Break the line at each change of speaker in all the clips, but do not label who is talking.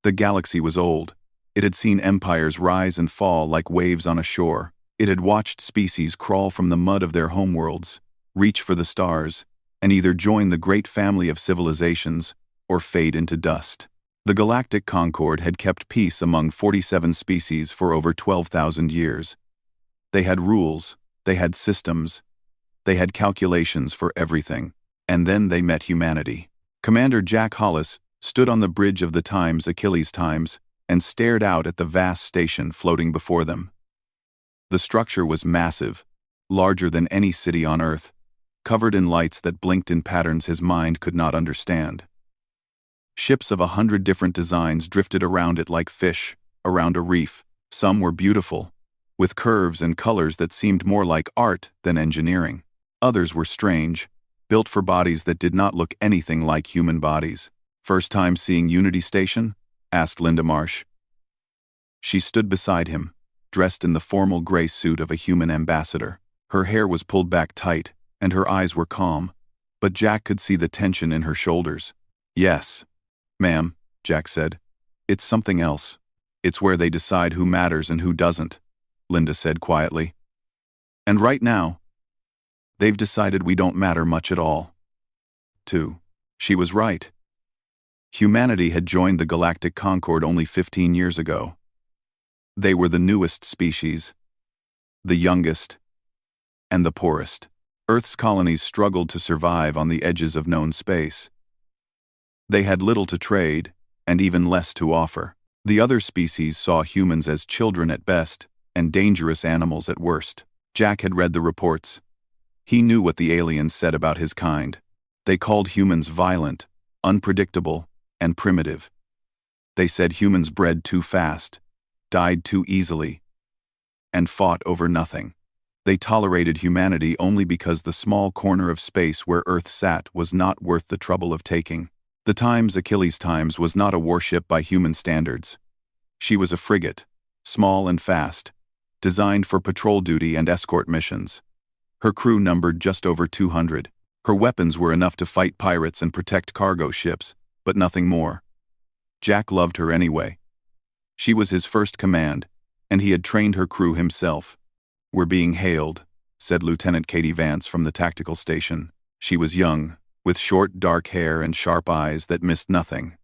The galaxy was old. It had seen empires rise and fall like waves on a shore. It had watched species crawl from the mud of their homeworlds, reach for the stars, and either join the great family of civilizations or fade into dust. The galactic concord had kept peace among 47 species for over 12,000 years. They had rules, they had systems, they had calculations for everything. And then they met humanity. Commander Jack Hollis stood on the bridge of the Times Achilles Times and stared out at the vast station floating before them. The structure was massive, larger than any city on Earth, covered in lights that blinked in patterns his mind could not understand. Ships of 100 different designs drifted around it like fish around a reef. Some were beautiful, with curves and colors that seemed more like art than engineering. Others were strange, built for bodies that did not look anything like human bodies. "First time seeing Unity Station?" asked Linda Marsh. She stood beside him, dressed in the formal gray suit of a human ambassador. Her hair was pulled back tight, and her eyes were calm, but Jack could see the tension in her shoulders. "Yes, ma'am," Jack said. "It's something else. It's where they decide who matters and who doesn't," Linda said quietly. "And right now, they've decided we don't matter much at all." 2. She was right. Humanity had joined the Galactic Concord only 15 years ago. They were the newest species, the youngest, and the poorest. Earth's colonies struggled to survive on the edges of known space. They had little to trade, and even less to offer. The other species saw humans as children at best, and dangerous animals at worst. Jack had read the reports. He knew what the aliens said about his kind. They called humans violent, unpredictable, and primitive. They said humans bred too fast, died too easily, and fought over nothing. They tolerated humanity only because the small corner of space where Earth sat was not worth the trouble of taking. The Times Achilles Times was not a warship by human standards. She was a frigate, small and fast, designed for patrol duty and escort missions. Her crew numbered just over 200. Her weapons were enough to fight pirates and protect cargo ships, but nothing more. Jack loved her anyway. She was his first command, and he had trained her crew himself. "We're being hailed," said Lieutenant Katie Vance from the tactical station. She was young, with short dark hair and sharp eyes that missed nothing.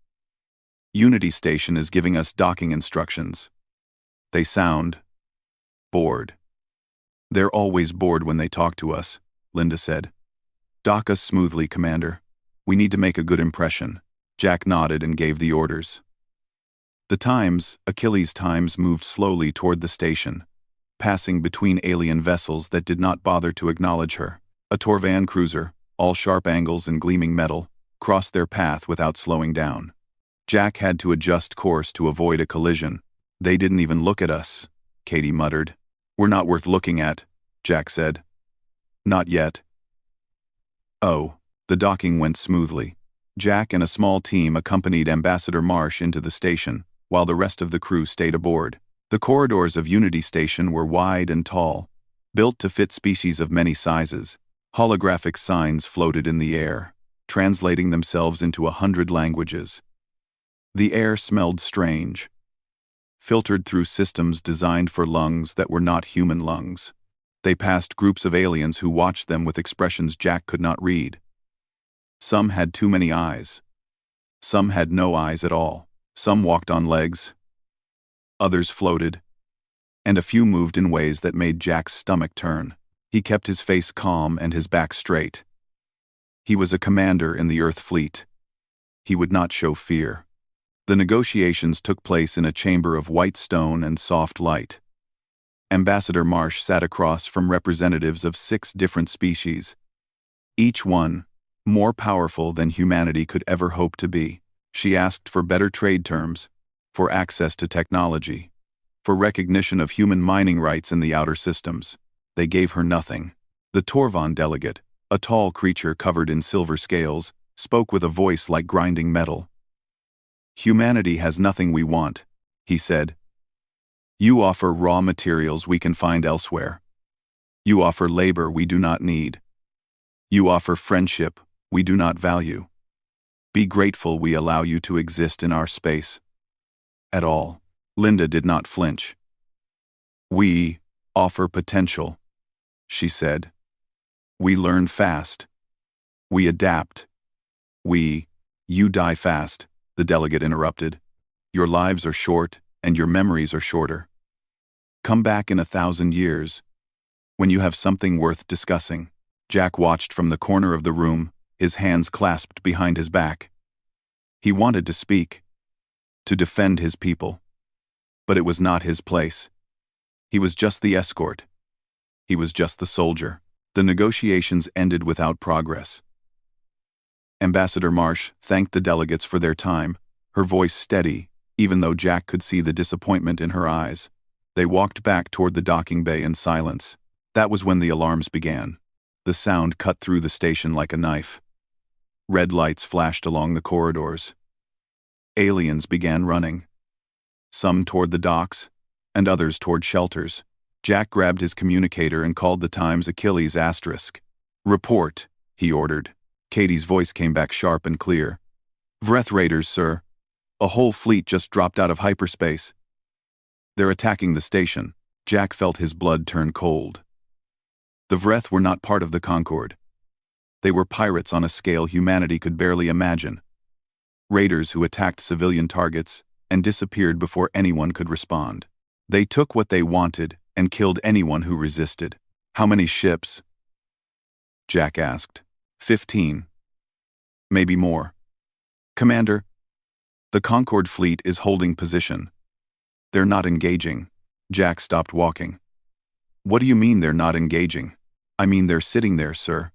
"Unity Station is giving us docking instructions. They sound bored." "They're always bored when they talk to us," Linda said. "Dock us smoothly, Commander. We need to make a good impression." Jack nodded and gave the orders. The Times, Achilles Times, moved slowly toward the station, passing between alien vessels that did not bother to acknowledge her. A Torvan cruiser, all sharp angles and gleaming metal, crossed their path without slowing down. Jack had to adjust course to avoid a collision. "They didn't even look at us," Katie muttered. "We're not worth looking at," Jack said. "Not yet." Oh, the docking went smoothly. Jack and a small team accompanied Ambassador Marsh into the station, while the rest of the crew stayed aboard. The corridors of Unity Station were wide and tall, built to fit species of many sizes. Holographic signs floated in the air, translating themselves into 100 languages. The air smelled strange, filtered through systems designed for lungs that were not human lungs. They passed groups of aliens who watched them with expressions Jack could not read. Some had too many eyes. Some had no eyes at all. Some walked on legs. Others floated. And a few moved in ways that made Jack's stomach turn. He kept his face calm and his back straight. He was a commander in the Earth fleet. He would not show fear. The negotiations took place in a chamber of white stone and soft light. Ambassador Marsh sat across from representatives of 6 different species, each one more powerful than humanity could ever hope to be. She asked for better trade terms, for access to technology, for recognition of human mining rights in the outer systems. They gave her nothing. The Torvan delegate, a tall creature covered in silver scales, spoke with a voice like grinding metal. "Humanity has nothing we want," he said. "You offer raw materials we can find elsewhere. You offer labor we do not need. You offer friendship we do not value. Be grateful we allow you to exist in our space." At all. Linda did not flinch. We offer potential, she said. We learn fast. We adapt. You die fast, the delegate interrupted. Your lives are short, and your memories are shorter. Come back in 1,000 years, when you have something worth discussing. Jack watched from the corner of the room, his hands clasped behind his back. He wanted to speak, to defend his people. But it was not his place. He was just the escort. He was just the soldier. The negotiations ended without progress. Ambassador Marsh thanked the delegates for their time, her voice steady, even though Jack could see the disappointment in her eyes. They walked back toward the docking bay in silence. That was when the alarms began. The sound cut through the station like a knife. Red lights flashed along the corridors. Aliens began running. Some toward the docks, and others toward shelters. Jack grabbed his communicator and called the Times Achilles *. Report, he ordered. Katie's voice came back sharp and clear. Vreth raiders, sir. A whole fleet just dropped out of hyperspace. They're attacking the station. Jack felt his blood turn cold. The Vreth were not part of the Concorde. They were pirates on a scale humanity could barely imagine. Raiders who attacked civilian targets and disappeared before anyone could respond. They took what they wanted and killed anyone who resisted. How many ships? Jack asked. 15. Maybe more. Commander, the Concorde fleet is holding position. They're not engaging. Jack stopped walking. What do you mean they're not engaging? I mean they're sitting there, sir.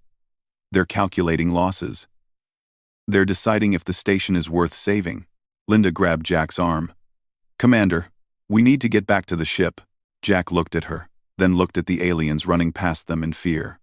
They're calculating losses. They're deciding if the station is worth saving. Linda grabbed Jack's arm. Commander, we need to get back to the ship. Jack looked at her, then looked at the aliens running past them in fear.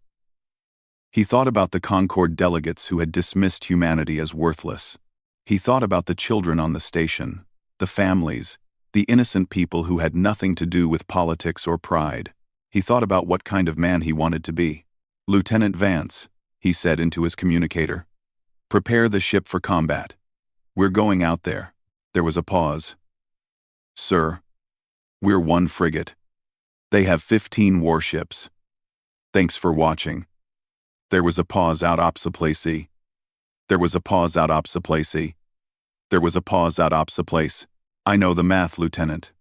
He thought about the Concorde delegates who had dismissed humanity as worthless. He thought about the children on the station, the families, the innocent people who had nothing to do with politics or pride. He thought about what kind of man he wanted to be. Lieutenant Vance, he said into his communicator. Prepare the ship for combat. We're going out there. There was a pause. Sir, we're one frigate. They have 15 warships. Thanks for watching. There was a pause out opsa There was a pause out opsa There was a pause out opsa I know the math, Lieutenant.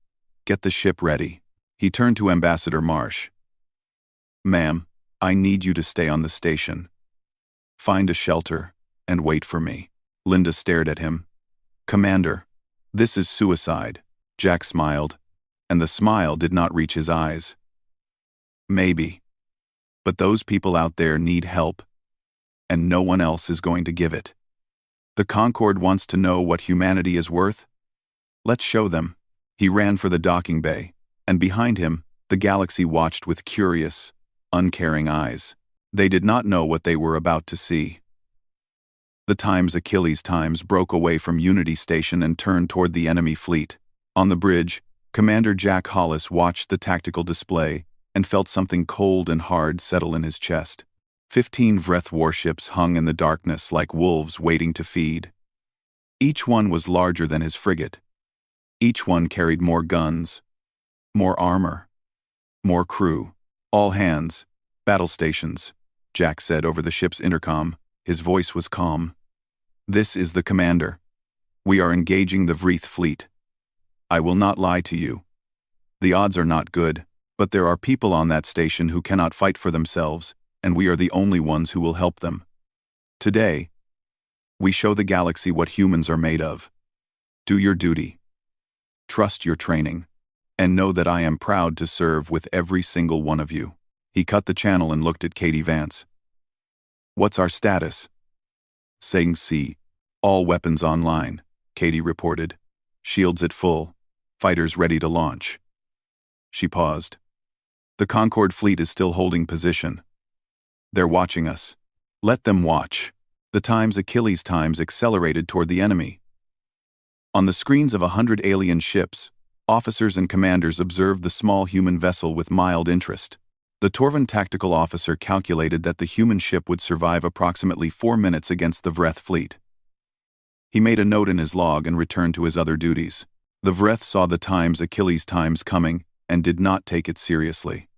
Get the ship ready. He turned to Ambassador Marsh. Ma'am, I need you to stay on the station. Find a shelter and wait for me. Linda stared at him. Commander, this is suicide. Jack smiled, and the smile did not reach his eyes. Maybe. But those people out there need help, and no one else is going to give it. The Concorde wants to know what humanity is worth. Let's show them. He ran for the docking bay, and behind him, the galaxy watched with curious, uncaring eyes. They did not know what they were about to see. The Times Achilles broke away from Unity Station and turned toward the enemy fleet. On the bridge, Commander Jack Hollis watched the tactical display and felt something cold and hard settle in his chest. 15 Vreth warships hung in the darkness like wolves waiting to feed. Each one was larger than his frigate. Each one carried more guns, more armor, more crew. All hands, battle stations, Jack said over the ship's intercom. His voice was calm. This is the commander. We are engaging the Vreth fleet. I will not lie to you. The odds are not good, but there are people on that station who cannot fight for themselves, and we are the only ones who will help them. Today, we show the galaxy what humans are made of. Do your duty. Trust your training, and know that I am proud to serve with every single one of you. He cut the channel and looked at Katie Vance. What's our status? Saying C. All weapons online, Katie reported. Shields at full. Fighters ready to launch. She paused. The Concorde fleet is still holding position. They're watching us. Let them watch. The Times Achilles accelerated toward the enemy. On the screens of 100 alien ships, officers and commanders observed the small human vessel with mild interest. The Torvan tactical officer calculated that the human ship would survive approximately 4 minutes against the Vreth fleet. He made a note in his log and returned to his other duties. The Vreth saw the times Achilles times coming and did not take it seriously.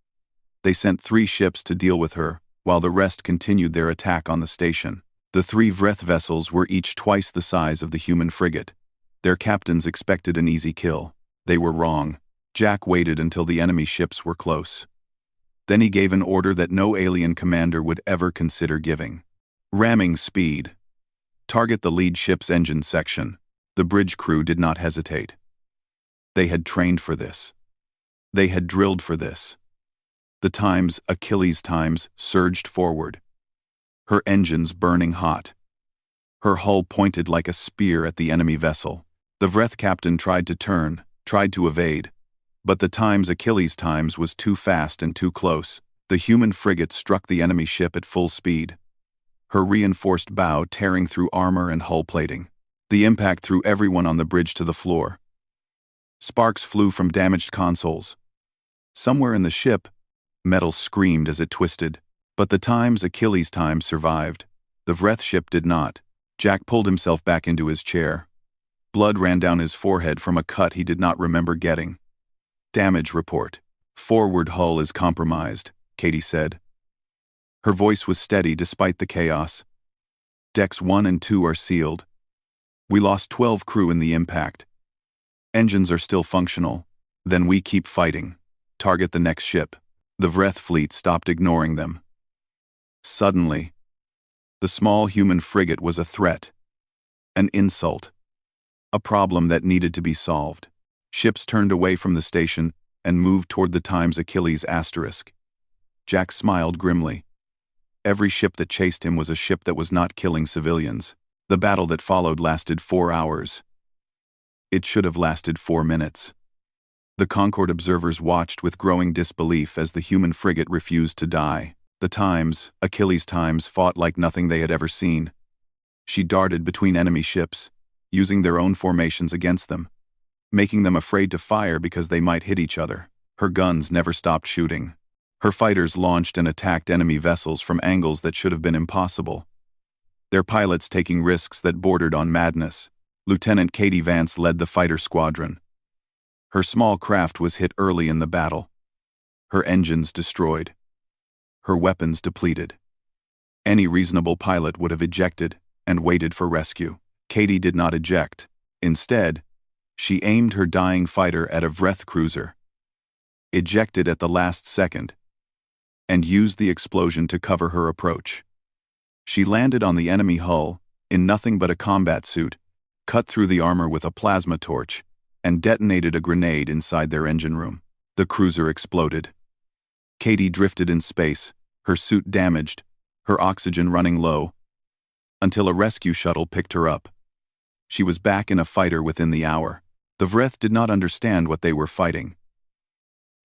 They sent 3 ships to deal with her, while the rest continued their attack on the station. The 3 Vreth vessels were each twice the size of the human frigate. Their captains expected an easy kill. They were wrong. Jack waited until the enemy ships were close. Then he gave an order that no alien commander would ever consider giving. Ramming speed. Target the lead ship's engine section. The bridge crew did not hesitate. They had trained for this. They had drilled for this. The times, Achilles times, surged forward. Her engines burning hot. Her hull pointed like a spear at the enemy vessel. The Vreth captain tried to turn, tried to evade. But the times Achilles times was too fast and too close. The human frigate struck the enemy ship at full speed. Her reinforced bow tearing through armor and hull plating. The impact threw everyone on the bridge to the floor. Sparks flew from damaged consoles. Somewhere in the ship, metal screamed as it twisted. But the times Achilles times survived. The Vreth ship did not. Jack pulled himself back into his chair. Blood ran down his forehead from a cut he did not remember getting. Damage report. Forward hull is compromised, Katie said. Her voice was steady despite the chaos. Decks 1 and 2 are sealed. We lost 12 crew in the impact. Engines are still functional. Then we keep fighting. Target the next ship. The Vreth fleet stopped ignoring them. Suddenly, the small human frigate was a threat. An insult. A problem that needed to be solved. Ships turned away from the station and moved toward the times Achilles asterisk. Jack smiled grimly. Every ship that chased him was a ship that was not killing civilians. The battle that followed lasted 4 hours. It should have lasted 4 minutes. The Concord observers watched with growing disbelief as the human frigate refused to die. The times, Achilles times, fought like nothing they had ever seen. She darted between enemy ships, using their own formations against them, making them afraid to fire because they might hit each other. Her guns never stopped shooting. Her fighters launched and attacked enemy vessels from angles that should have been impossible. Their pilots taking risks that bordered on madness. Lieutenant Katie Vance led the fighter squadron. Her small craft was hit early in the battle. Her engines destroyed. Her weapons depleted. Any reasonable pilot would have ejected and waited for rescue. Katie did not eject. Instead, she aimed her dying fighter at a Vreth cruiser, ejected at the last second, and used the explosion to cover her approach. She landed on the enemy hull, in nothing but a combat suit, cut through the armor with a plasma torch, and detonated a grenade inside their engine room. The cruiser exploded. Katie drifted in space, her suit damaged, her oxygen running low, until a rescue shuttle picked her up. She was back in a fighter within the hour. The Vreth did not understand what they were fighting.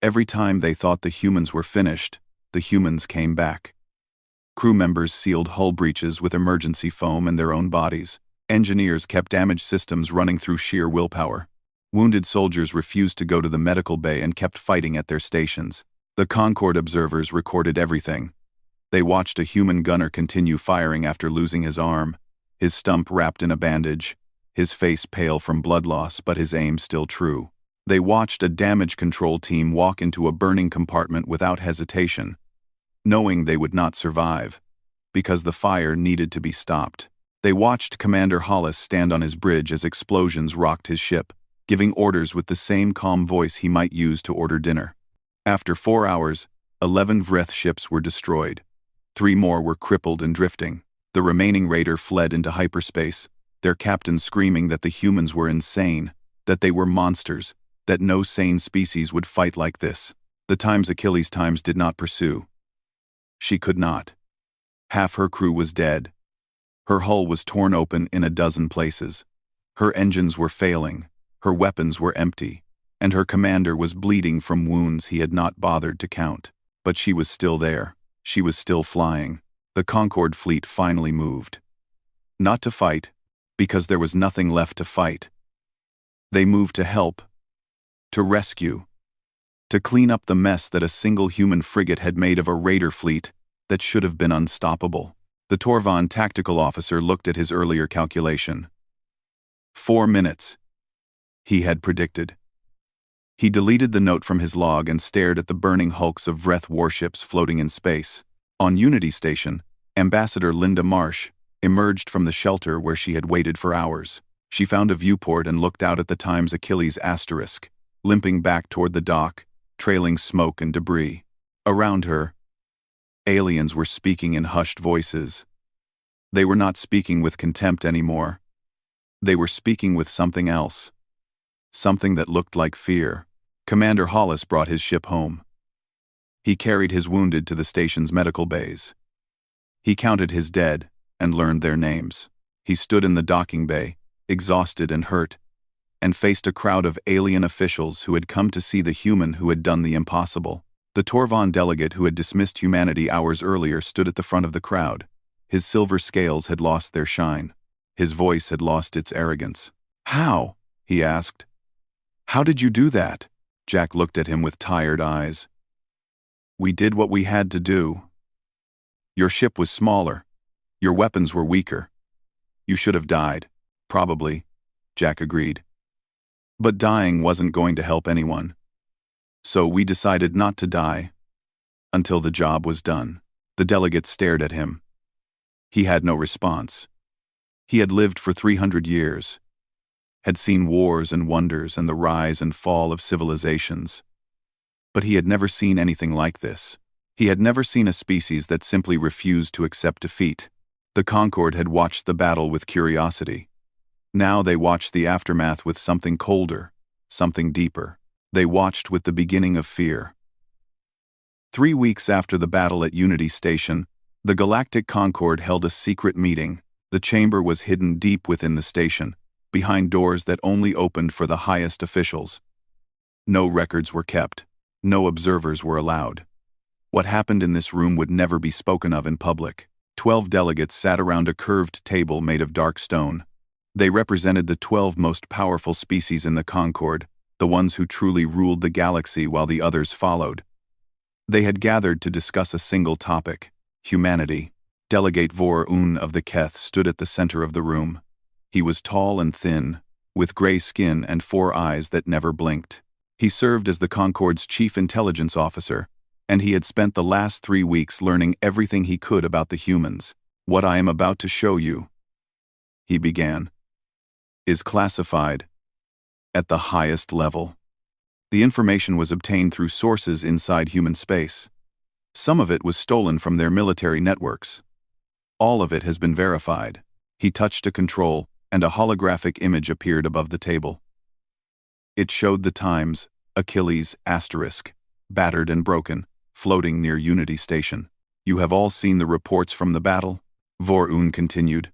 Every time they thought the humans were finished, the humans came back. Crew members sealed hull breaches with emergency foam in their own bodies. Engineers kept damaged systems running through sheer willpower. Wounded soldiers refused to go to the medical bay and kept fighting at their stations. The Concord observers recorded everything. They watched a human gunner continue firing after losing his arm, his stump wrapped in a bandage, his face pale from blood loss but his aim still true. They watched a damage control team walk into a burning compartment without hesitation, knowing they would not survive, because the fire needed to be stopped. They watched Commander Hollis stand on his bridge as explosions rocked his ship, giving orders with the same calm voice he might use to order dinner. After 4 hours, 11 Vreth ships were destroyed. 3 more were crippled and drifting. The remaining raider fled into hyperspace, their captain screaming that the humans were insane, that they were monsters, that no sane species would fight like this. The times Achilles times did not pursue. She could not. Half her crew was dead. Her hull was torn open in a dozen places. Her engines were failing. Her weapons were empty, and her commander was bleeding from wounds he had not bothered to count. But she was still there. She was still flying. The Concord fleet finally moved. Not to fight, because there was nothing left to fight. They moved to help, to rescue, to clean up the mess that a single human frigate had made of a raider fleet that should have been unstoppable. The Torvon tactical officer looked at his earlier calculation. 4 minutes. He had predicted. He deleted the note from his log and stared at the burning hulks of Vreth warships floating in space. On Unity Station, Ambassador Linda Marsh emerged from the shelter where she had waited for hours. She found a viewport and looked out at the Times Achilles asterisk, limping back toward the dock, trailing smoke and debris. Around her, aliens were speaking in hushed voices. They were not speaking with contempt anymore. They were speaking with something else. Something that looked like fear. Commander Hollis brought his ship home. He carried his wounded to the station's medical bays. He counted his dead and learned their names. He stood in the docking bay, exhausted and hurt, and faced a crowd of alien officials who had come to see the human who had done the impossible. The Torvan delegate who had dismissed humanity hours earlier stood at the front of the crowd. His silver scales had lost their shine. His voice had lost its arrogance. "How?" he asked. "How did you do that?" Jack looked at him with tired eyes. "We did what we had to do. Your ship was smaller. Your weapons were weaker. You should have died." "Probably," Jack agreed. "But dying wasn't going to help anyone. So we decided not to die until the job was done." The delegate stared at him. He had no response. He had lived for 300 years, had seen wars and wonders and the rise and fall of civilizations. But he had never seen anything like this. He had never seen a species that simply refused to accept defeat. The Concord had watched the battle with curiosity. Now they watched the aftermath with something colder, something deeper. They watched with the beginning of fear. 3 weeks after the battle at Unity Station, the Galactic Concord held a secret meeting. The chamber was hidden deep within the station, behind doors that only opened for the highest officials. No records were kept. No observers were allowed. What happened in this room would never be spoken of in public. 12 delegates sat around a curved table made of dark stone. They represented the 12 most powerful species in the Concord, the ones who truly ruled the galaxy while the others followed. They had gathered to discuss a single topic: humanity. Delegate Vor-Un of the Keth stood at the center of the room. He was tall and thin, with gray skin and 4 eyes that never blinked. He served as the Concord's chief intelligence officer, and he had spent the last 3 weeks learning everything he could about the humans. "What I am about to show you," he began, "is classified at the highest level." The information was obtained through sources inside human space. Some of it was stolen from their military networks. All of it has been verified. He touched a control, and a holographic image appeared above the table. It showed the Times Achilles asterisk, battered and broken, floating near Unity Station. "You have all seen the reports from the battle," Vor-Un continued.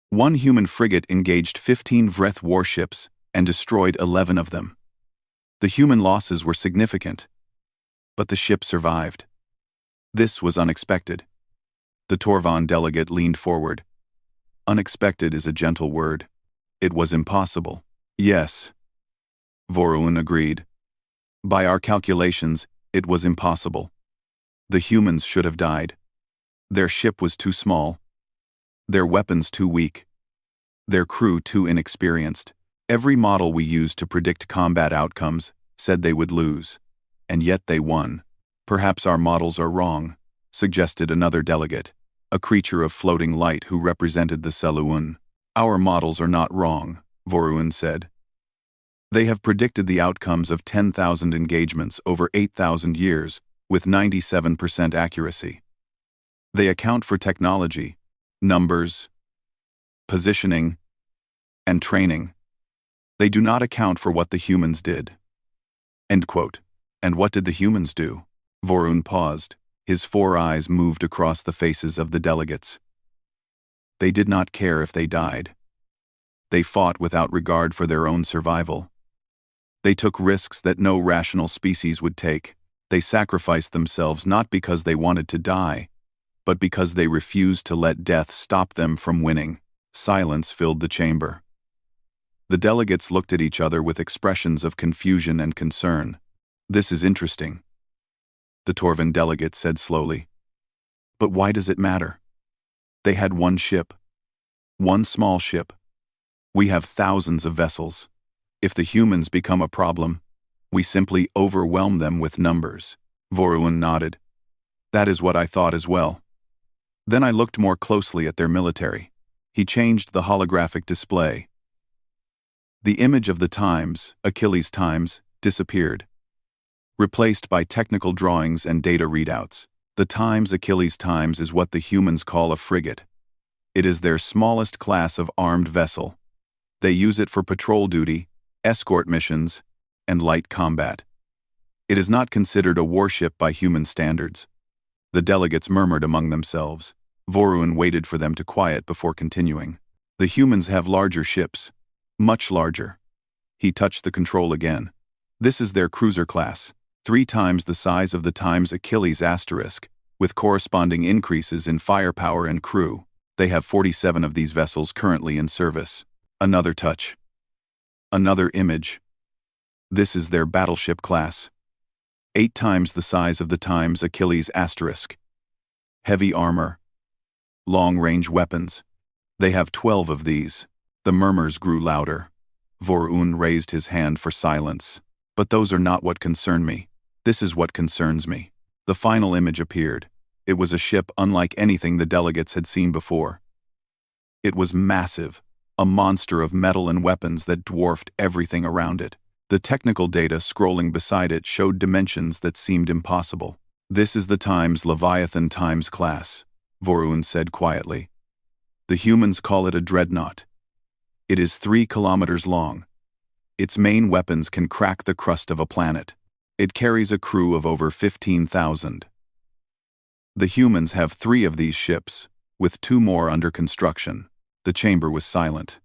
"One human frigate engaged 15 Vreth warships and destroyed 11 of them. The human losses were significant, but the ship survived. This was unexpected." The Torvan delegate leaned forward. "Unexpected is a gentle word. It was impossible." "Yes," Vor-Un agreed. "By our calculations, it was impossible. The humans should have died. Their ship was too small. Their weapons too weak. Their crew too inexperienced. Every model we used to predict combat outcomes said they would lose, and yet they won." "Perhaps our models are wrong," suggested another delegate, a creature of floating light who represented the Seluun. "Our models are not wrong," Vor-Un said. "They have predicted the outcomes of 10,000 engagements over 8,000 years with 97% accuracy. They account for technology, numbers, positioning, and training. They do not account for what the humans did." End quote. "And what did the humans do?" Vor-Un paused. His 4 eyes moved across the faces of the delegates. "They did not care if they died. They fought without regard for their own survival. They took risks that no rational species would take. They sacrificed themselves not because they wanted to die, but because they refused to let death stop them from winning." Silence filled the chamber. The delegates looked at each other with expressions of confusion and concern. "This is interesting," the Torvan delegate said slowly. "But why does it matter? They had one ship. One small ship. We have thousands of vessels. If the humans become a problem, we simply overwhelm them with numbers. Vorun nodded. That is what I thought as well. Then I looked more closely at their military. He changed the holographic display. The image of the Times, Achilles Times, disappeared, replaced by technical drawings and data readouts. The Times Achilles Times is what the humans call a frigate. It is their smallest class of armed vessel. They use it for patrol duty, escort missions, and light combat. It is not considered a warship by human standards. The delegates murmured among themselves. Vorun waited for them to quiet before continuing. The humans have larger ships. Much larger. He touched the control again. This is their cruiser class, 3 times the size of the Times Achilles asterisk, with corresponding increases in firepower and crew. They have 47 of these vessels currently in service. Another touch. Another image. This is their battleship class. 8 times the size of the Times Achilles asterisk. Heavy armor. Long-range weapons. They have 12 of these. The murmurs grew louder. Vorun raised his hand for silence. But those are not what concern me. This is what concerns me. The final image appeared. It was a ship unlike anything the delegates had seen before. It was massive, a monster of metal and weapons that dwarfed everything around it. The technical data scrolling beside it showed dimensions that seemed impossible. This is the Times Leviathan Times class, Vorun said quietly. The humans call it a dreadnought. It is 3 kilometers long. Its main weapons can crack the crust of a planet. It carries a crew of over 15,000. The humans have 3 of these ships, with 2 more under construction. The chamber was silent.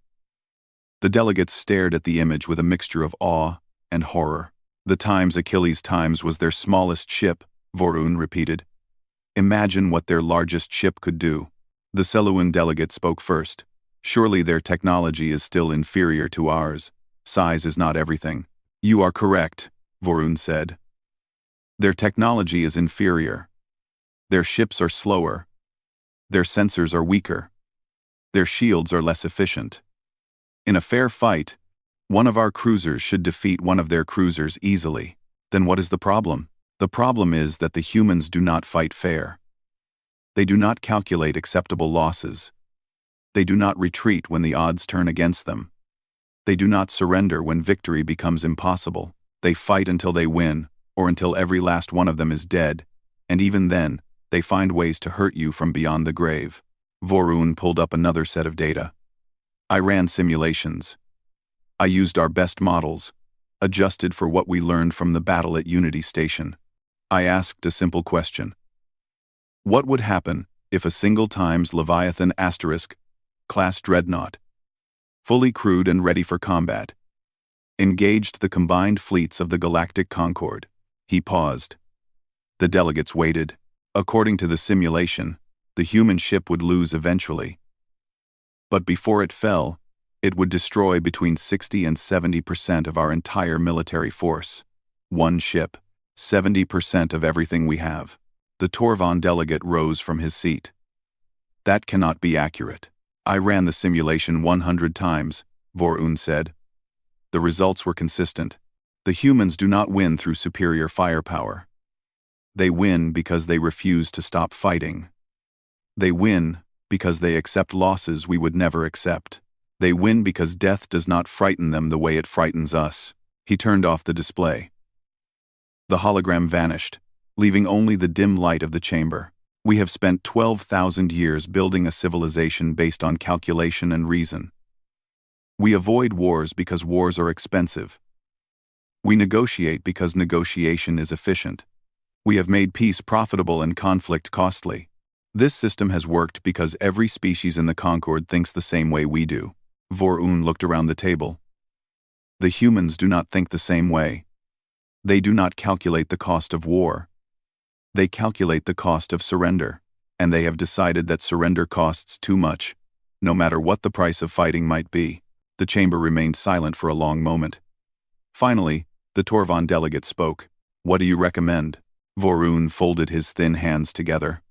The delegates stared at the image with a mixture of awe and horror. The Times Achilles Times was their smallest ship, Vorun repeated. Imagine what their largest ship could do. The Seluan delegate spoke first. Surely their technology is still inferior to ours. Size is not everything. You are correct, Vorun said. Their technology is inferior. Their ships are slower. Their sensors are weaker. Their shields are less efficient. In a fair fight, one of our cruisers should defeat one of their cruisers easily. Then what is the problem? The problem is that the humans do not fight fair. They do not calculate acceptable losses. They do not retreat when the odds turn against them. They do not surrender when victory becomes impossible. They fight until they win, or until every last one of them is dead, and even then, they find ways to hurt you from beyond the grave. Vorun pulled up another set of data. I ran simulations. I used our best models, adjusted for what we learned from the battle at Unity Station. I asked a simple question. What would happen if a single Times Leviathan asterisk class dreadnought, fully crewed and ready for combat, engaged the combined fleets of the Galactic Concord? He paused. The delegates waited. According to the simulation, the human ship would lose eventually. But before it fell, it would destroy between 60 and 70% of our entire military force. One ship, 70% of everything we have. The Torvon delegate rose from his seat. That cannot be accurate. I ran the simulation 100 times, Vorun said. The results were consistent. The humans do not win through superior firepower. They win because they refuse to stop fighting. They win because they accept losses we would never accept. They win because death does not frighten them the way it frightens us. He turned off the display. The hologram vanished, leaving only the dim light of the chamber. We have spent 12,000 years building a civilization based on calculation and reason. We avoid wars because wars are expensive. We negotiate because negotiation is efficient. We have made peace profitable and conflict costly. This system has worked because every species in the Concord thinks the same way we do. Vorun looked around the table. The humans do not think the same way. They do not calculate the cost of war. They calculate the cost of surrender, and they have decided that surrender costs too much, no matter what the price of fighting might be. The chamber remained silent for a long moment. Finally, the Torvon delegate spoke. What do you recommend? Vorun folded his thin hands together.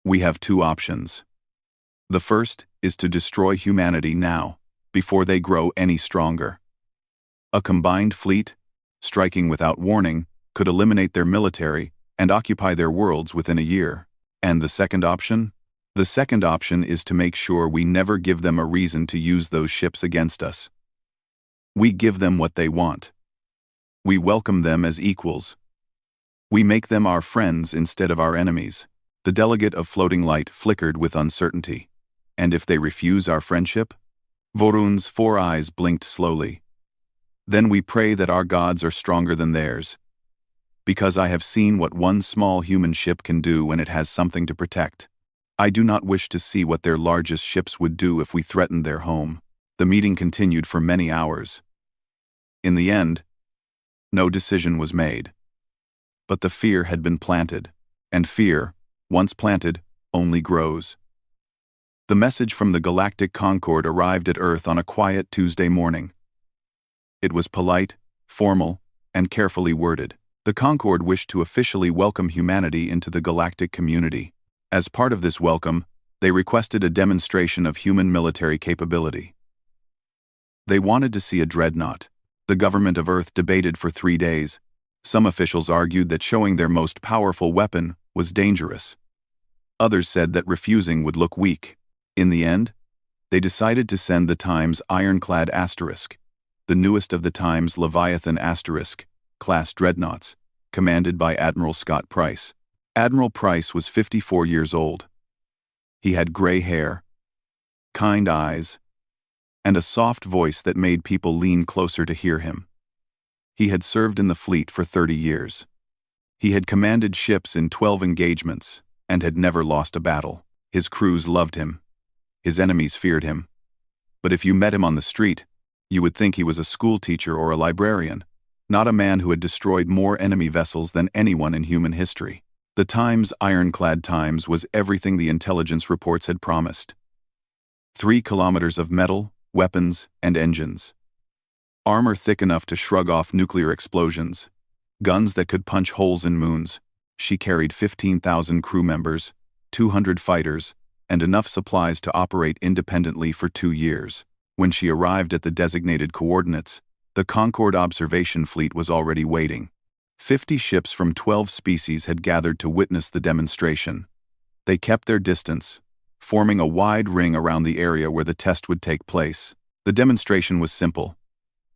We have 2 options. The first is to destroy humanity now, before they grow any stronger. A combined fleet, striking without warning, could eliminate their military and occupy their worlds within a year. And the second option? The second option is to make sure we never give them a reason to use those ships against us. We give them what they want. We welcome them as equals. We make them our friends instead of our enemies. The delegate of Floating Light flickered with uncertainty. And if they refuse our friendship? Vorun's 4 eyes blinked slowly. Then we pray that our gods are stronger than theirs. Because I have seen what one small human ship can do when it has something to protect. I do not wish to see what their largest ships would do if we threatened their home. The meeting continued for many hours. In the end, no decision was made. But the fear had been planted, and fear, once planted, only grows. The message from the Galactic Concord arrived at Earth on a quiet Tuesday morning. It was polite, formal, and carefully worded. The Concord wished to officially welcome humanity into the galactic community. As part of this welcome, they requested a demonstration of human military capability. They wanted to see a dreadnought. The government of Earth debated for 3 days. Some officials argued that showing their most powerful weapon was dangerous. Others said that refusing would look weak. In the end, they decided to send the Times Ironclad Asterisk, the newest of the Times Leviathan Asterisk class dreadnoughts, commanded by Admiral Scott Price. Admiral Price was 54 years old. He had gray hair, kind eyes, and a soft voice that made people lean closer to hear him. He had served in the fleet for 30 years. He had commanded ships in 12 engagements and had never lost a battle. His crews loved him. His enemies feared him. But if you met him on the street, you would think he was a schoolteacher or a librarian, not a man who had destroyed more enemy vessels than anyone in human history. The Times Ironclad Times was everything the intelligence reports had promised. 3 kilometers of metal, weapons, and engines. Armor thick enough to shrug off nuclear explosions. Guns that could punch holes in moons. She carried 15,000 crew members, 200 fighters, and enough supplies to operate independently for 2 years. When she arrived at the designated coordinates, the Concord observation fleet was already waiting. 50 ships from 12 species had gathered to witness the demonstration. They kept their distance, forming a wide ring around the area where the test would take place. The demonstration was simple.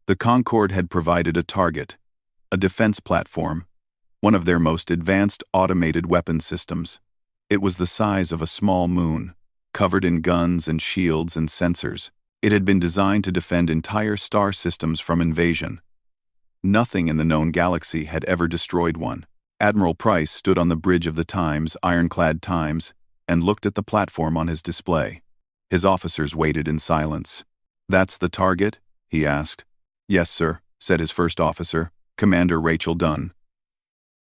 The Concord had provided a target, a defense platform, one of their most advanced automated weapon systems. It was the size of a small moon, covered in guns and shields and sensors. It had been designed to defend entire star systems from invasion. Nothing in the known galaxy had ever destroyed one. Admiral Price stood on the bridge of the Times Ironclad Times and looked at the platform on his display. His officers waited in silence. "That's the target?" he asked. "Yes, sir," said his first officer, Commander Rachel Dunn.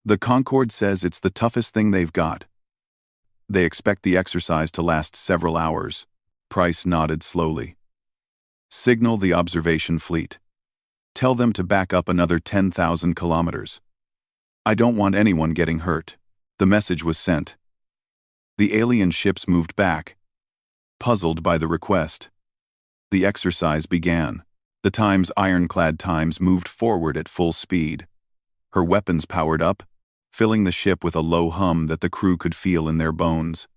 "The Concord says it's the toughest thing they've got. They expect the exercise to last several hours." Price nodded slowly. "Signal the observation fleet. Tell them to back up another 10,000 kilometers. I don't want anyone getting hurt." The message was sent. The alien ships moved back, puzzled by the request. The exercise began. The Times Ironclad Times moved forward at full speed. Her weapons powered up, filling the ship with a low hum that the crew could feel in their bones.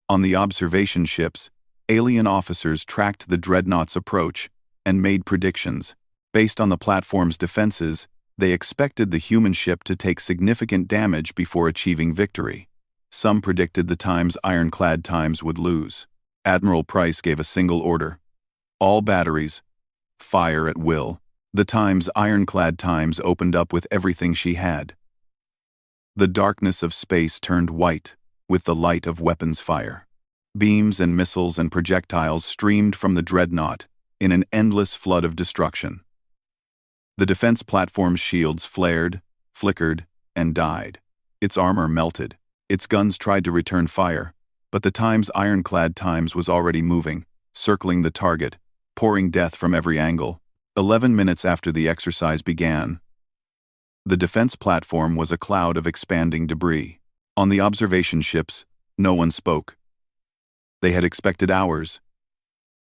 On the observation ships, alien officers tracked the dreadnought's approach and made predictions. Based on the platform's defenses, they expected the human ship to take significant damage before achieving victory. Some predicted the Times Ironclad Times would lose. Admiral Price gave a single order. "All batteries, fire at will." The Times Ironclad Times opened up with everything she had. The darkness of space turned white with the light of weapons fire. Beams and missiles and projectiles streamed from the dreadnought in an endless flood of destruction. The defense platform's shields flared, flickered, and died. Its armor melted. Its guns tried to return fire, but the Times Ironclad Times was already moving, circling the target, pouring death from every angle. 11 minutes after the exercise began, the defense platform was a cloud of expanding debris. On the observation ships, no one spoke. They had expected hours.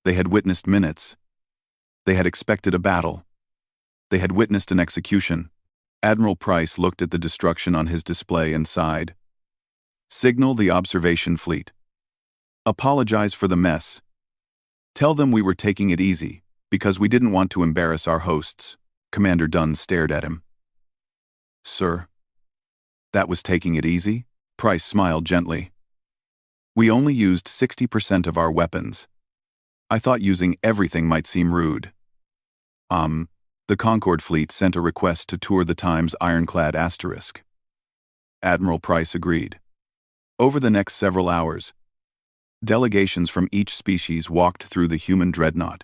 They had witnessed minutes. They had expected a battle. They had witnessed an execution. Admiral Price looked at the destruction on his display and sighed. Signal the observation fleet. Apologize for the mess. Tell them we were taking it easy, because we didn't want to embarrass our hosts. Commander Dunn stared at him. Sir? That was taking it easy? Price smiled gently. We only used 60% of our weapons. I thought using everything might seem rude. The Concorde fleet sent a request to tour the Times ironclad Asterisk. Admiral Price agreed. Over the next several hours, delegations from each species walked through the human dreadnought,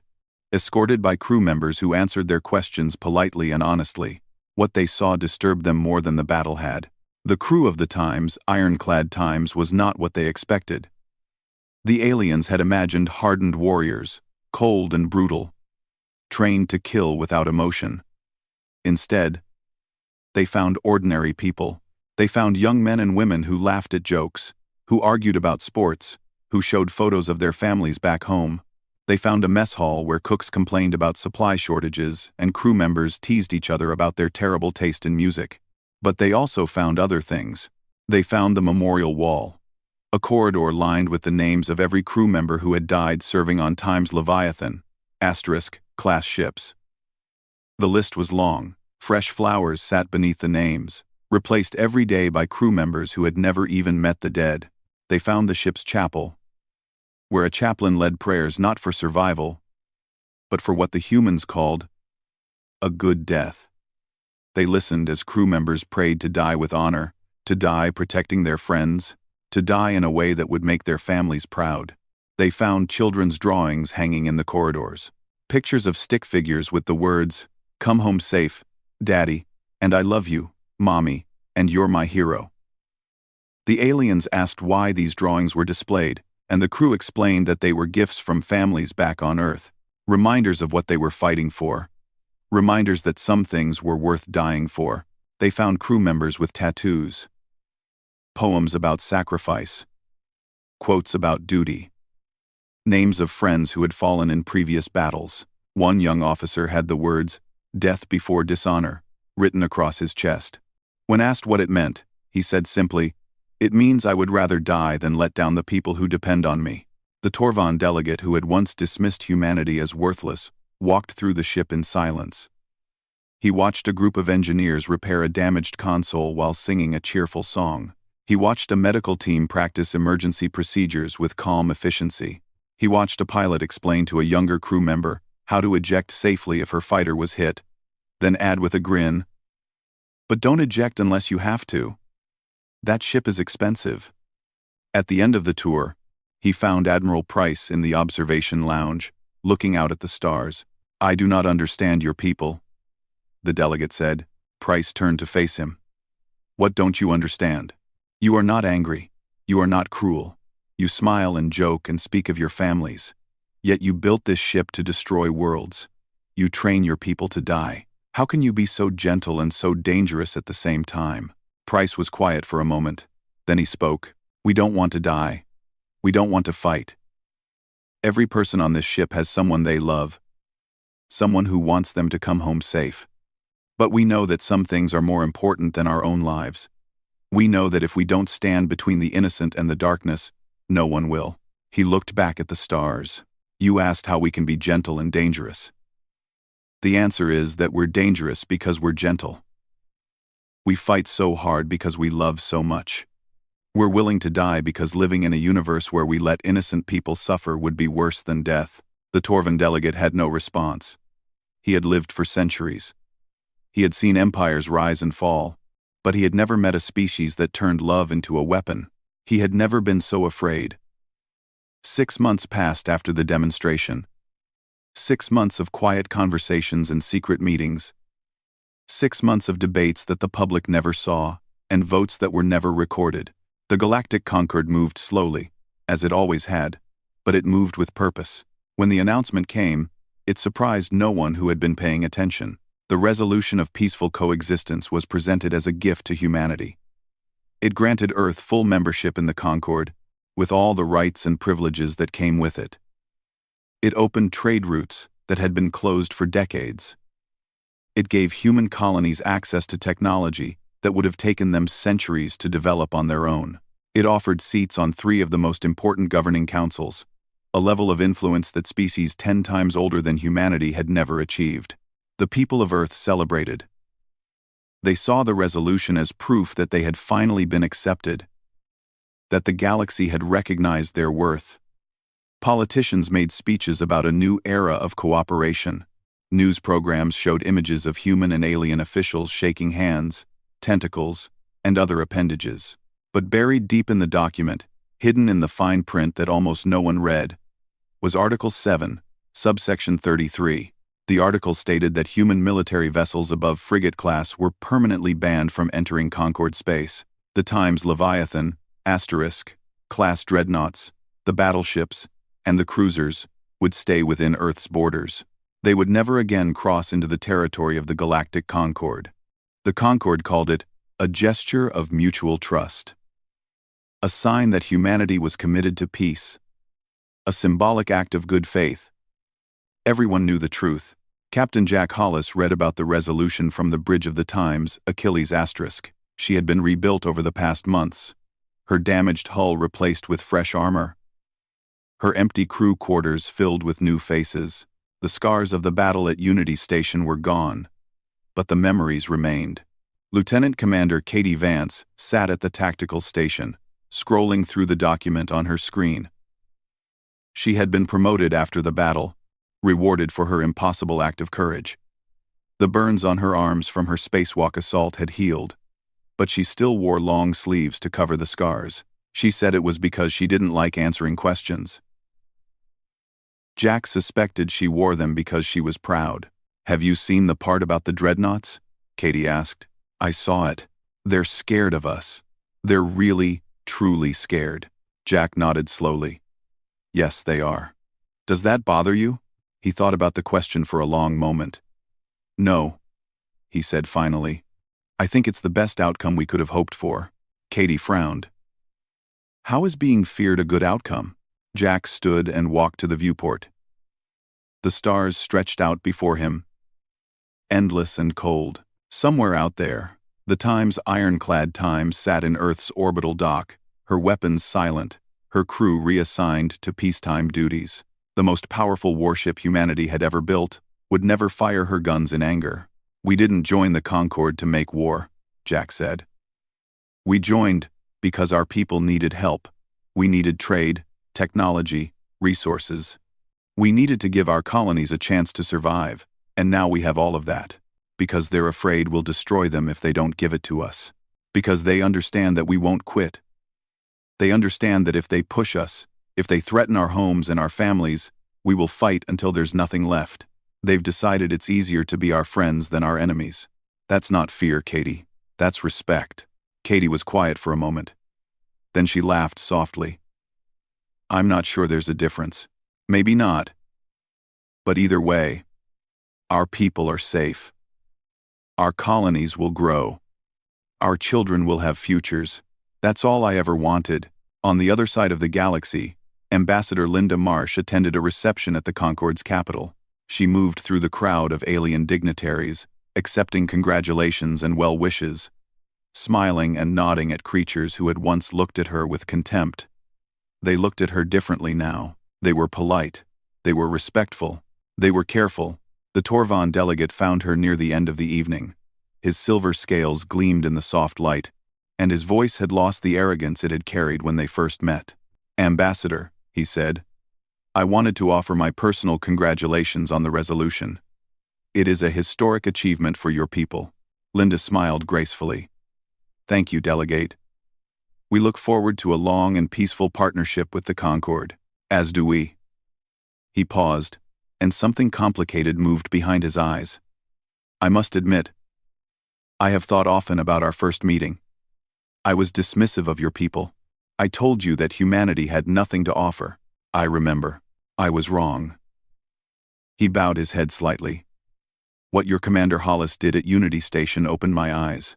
escorted by crew members who answered their questions politely and honestly. What they saw disturbed them more than the battle had. The crew of the Times, ironclad Times, was not what they expected. The aliens had imagined hardened warriors, cold and brutal, trained to kill without emotion. Instead, they found ordinary people. They found young men and women who laughed at jokes, who argued about sports, who showed photos of their families back home. They found a mess hall where cooks complained about supply shortages and crew members teased each other about their terrible taste in music. But they also found other things. They found the memorial wall, a corridor lined with the names of every crew member who had died serving on Times Leviathan, class ships. The list was long. Fresh flowers sat beneath the names, replaced every day by crew members who had never even met the dead. They found the ship's chapel, where a chaplain led prayers not for survival, but for what the humans called a good death. They listened as crew members prayed to die with honor, to die protecting their friends, to die in a way that would make their families proud. They found children's drawings hanging in the corridors, pictures of stick figures with the words, "Come home safe, Daddy," and "I love you, Mommy," and "You're my hero." The aliens asked why these drawings were displayed, and the crew explained that they were gifts from families back on Earth, reminders of what they were fighting for, reminders that some things were worth dying for. They found crew members with tattoos, poems about sacrifice, quotes about duty, names of friends who had fallen in previous battles. One young officer had the words, "Death before dishonor," written across his chest. When asked what it meant, he said simply, "It means I would rather die than let down the people who depend on me." The Torvan delegate who had once dismissed humanity as worthless walked through the ship in silence. He watched a group of engineers repair a damaged console while singing a cheerful song. He watched a medical team practice emergency procedures with calm efficiency. He watched a pilot explain to a younger crew member how to eject safely if her fighter was hit, then add with a grin, "But don't eject unless you have to. That ship is expensive." At the end of the tour, he found Admiral Price in the observation lounge, looking out at the stars. "I do not understand your people," the delegate said. Price turned to face him. "What don't you understand? You are not angry. You are not cruel. You smile and joke and speak of your families. Yet you built this ship to destroy worlds. You train your people to die. How can you be so gentle and so dangerous at the same time?" Price was quiet for a moment. Then he spoke. "We don't want to die. We don't want to fight. Every person on this ship has someone they love, someone who wants them to come home safe. But we know that some things are more important than our own lives. We know that if we don't stand between the innocent and the darkness, no one will." He looked back at the stars. "You asked how we can be gentle and dangerous. The answer is that we're dangerous because we're gentle. We fight so hard because we love so much. We're willing to die because living in a universe where we let innocent people suffer would be worse than death." The Torvan delegate had no response. He had lived for centuries. He had seen empires rise and fall, but he had never met a species that turned love into a weapon. He had never been so afraid. 6 months passed after the demonstration. 6 months of quiet conversations and secret meetings. 6 months of debates that the public never saw, and votes that were never recorded. The Galactic Concorde moved slowly, as it always had, but it moved with purpose. When the announcement came, it surprised no one who had been paying attention. The resolution of peaceful coexistence was presented as a gift to humanity. It granted Earth full membership in the Concorde, with all the rights and privileges that came with it. It opened trade routes that had been closed for decades. It gave human colonies access to technology that would have taken them centuries to develop on their own. It offered seats on 3 of the most important governing councils, a level of influence that species 10 times older than humanity had never achieved. The people of Earth celebrated. They saw the resolution as proof that they had finally been accepted, that the galaxy had recognized their worth. Politicians made speeches about a new era of cooperation. News programs showed images of human and alien officials shaking hands, tentacles, and other appendages. But buried deep in the document, hidden in the fine print that almost no one read, was Article 7, subsection 33. The article stated that human military vessels above frigate class were permanently banned from entering Concord space. The Times Leviathan, Asterisk, class dreadnoughts, the battleships, and the cruisers would stay within Earth's borders. They would never again cross into the territory of the Galactic Concord. The Concord called it a gesture of mutual trust, a sign that humanity was committed to peace, a symbolic act of good faith. Everyone knew the truth. Captain Jack Hollis read about the resolution from the bridge of the Times, Achilles Asterisk. She had been rebuilt over the past months, her damaged hull replaced with fresh armor, her empty crew quarters filled with new faces. The scars of the battle at Unity Station were gone, but the memories remained. Lieutenant Commander Katie Vance sat at the tactical station, scrolling through the document on her screen. She had been promoted after the battle, rewarded for her impossible act of courage. The burns on her arms from her spacewalk assault had healed, but she still wore long sleeves to cover the scars. She said it was because she didn't like answering questions. Jack suspected she wore them because she was proud. "Have you seen the part about the dreadnoughts?" Katie asked. "I saw it. They're scared of us. They're really, truly scared." Jack nodded slowly. "Yes, they are." "Does that bother you?" He thought about the question for a long moment. "No," he said finally. "I think it's the best outcome we could have hoped for." Katie frowned. "How is being feared a good outcome?" Jack stood and walked to the viewport. The stars stretched out before him, endless and cold. Somewhere out there, the Times ironclad Times sat in Earth's orbital dock, her weapons silent, her crew reassigned to peacetime duties. The most powerful warship humanity had ever built would never fire her guns in anger. "We didn't join the Concord to make war," Jack said. "We joined because our people needed help. We needed trade, technology, resources. We needed to give our colonies a chance to survive, and now we have all of that. Because they're afraid we'll destroy them if they don't give it to us. Because they understand that we won't quit. They understand that if they push us, if they threaten our homes and our families, we will fight until there's nothing left. They've decided it's easier to be our friends than our enemies. That's not fear, Katie. That's respect." Katie was quiet for a moment. Then she laughed softly. "I'm not sure there's a difference. Maybe not. But either way, our people are safe. Our colonies will grow. Our children will have futures. That's all I ever wanted." On the other side of the galaxy, Ambassador Linda Marsh attended a reception at the Concord's capital. She moved through the crowd of alien dignitaries, accepting congratulations and well wishes, smiling and nodding at creatures who had once looked at her with contempt. They looked at her differently now. They were polite. They were respectful. They were careful. The Torvon delegate found her near the end of the evening. His silver scales gleamed in the soft light, and his voice had lost the arrogance it had carried when they first met. "Ambassador," he said, "I wanted to offer my personal congratulations on the resolution. It is a historic achievement for your people." Linda smiled gracefully. "Thank you, Delegate. We look forward to a long and peaceful partnership with the Concord. As do we." He paused, and something complicated moved behind his eyes. "I must admit, I have thought often about our first meeting. I was dismissive of your people. I told you that humanity had nothing to offer. I remember. I was wrong." He bowed his head slightly. "What your Commander Hollis did at Unity Station opened my eyes.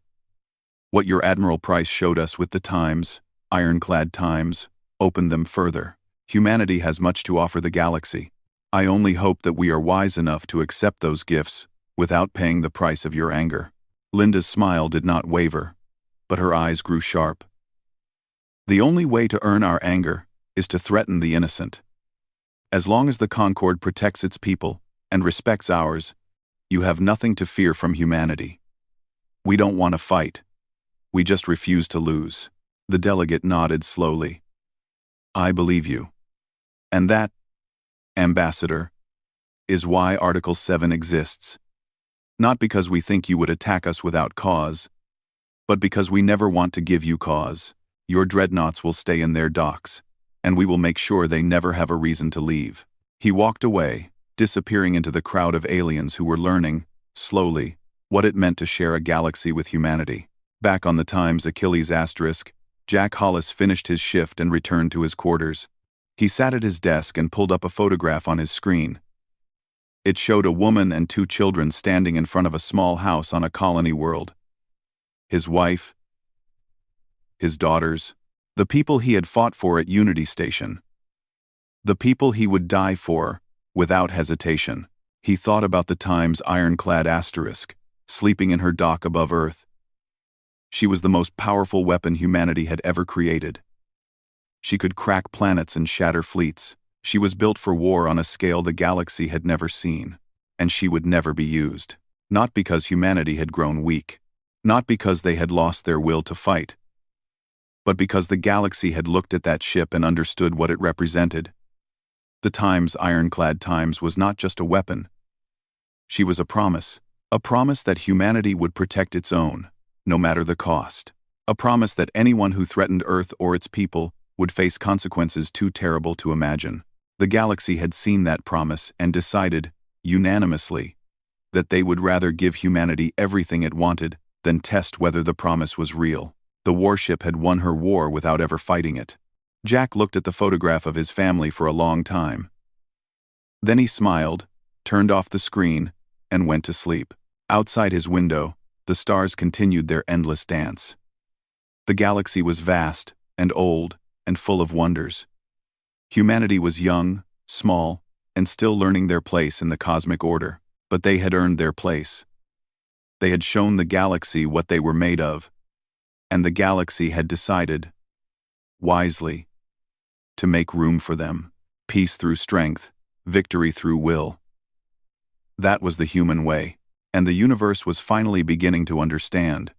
What your Admiral Price showed us with the Times, ironclad Times, opened them further. Humanity has much to offer the galaxy. I only hope that we are wise enough to accept those gifts without paying the price of your anger. Linda's smile did not waver, but her eyes grew sharp. The only way to earn our anger is to threaten the innocent. As long as the Concord protects its people and respects ours, you have nothing to fear from humanity. We don't want to fight. We just refuse to lose. The delegate nodded slowly. I believe you. And that, Ambassador, is why Article 7 exists. Not because we think you would attack us without cause, but because we never want to give you cause. Your dreadnoughts will stay in their docks, and we will make sure they never have a reason to leave. He walked away, disappearing into the crowd of aliens who were learning, slowly, what it meant to share a galaxy with humanity. Back on the Times Achilles asterisk, Jack Hollis finished his shift and returned to his quarters. He sat at his desk and pulled up a photograph on his screen. It showed a woman and 2 children standing in front of a small house on a colony world. His wife, his daughters, the people he had fought for at Unity Station. The people he would die for, without hesitation. He thought about the Times ironclad asterisk, sleeping in her dock above Earth. She was the most powerful weapon humanity had ever created. She could crack planets and shatter fleets. She was built for war on a scale the galaxy had never seen. And she would never be used. Not because humanity had grown weak. Not because they had lost their will to fight. But because the galaxy had looked at that ship and understood what it represented. The Times ironclad Times was not just a weapon. She was a promise that humanity would protect its own, no matter the cost. A promise that anyone who threatened Earth or its people would face consequences too terrible to imagine. The galaxy had seen that promise and decided, unanimously, that they would rather give humanity everything it wanted than test whether the promise was real. The warship had won her war without ever fighting it. Jack looked at the photograph of his family for a long time. Then he smiled, turned off the screen, and went to sleep. Outside his window, the stars continued their endless dance. The galaxy was vast, and old, and full of wonders. Humanity was young, small, and still learning their place in the cosmic order, but they had earned their place. They had shown the galaxy what they were made of, and the galaxy had decided, wisely, to make room for them. Peace through strength, victory through will. That was the human way, and the universe was finally beginning to understand.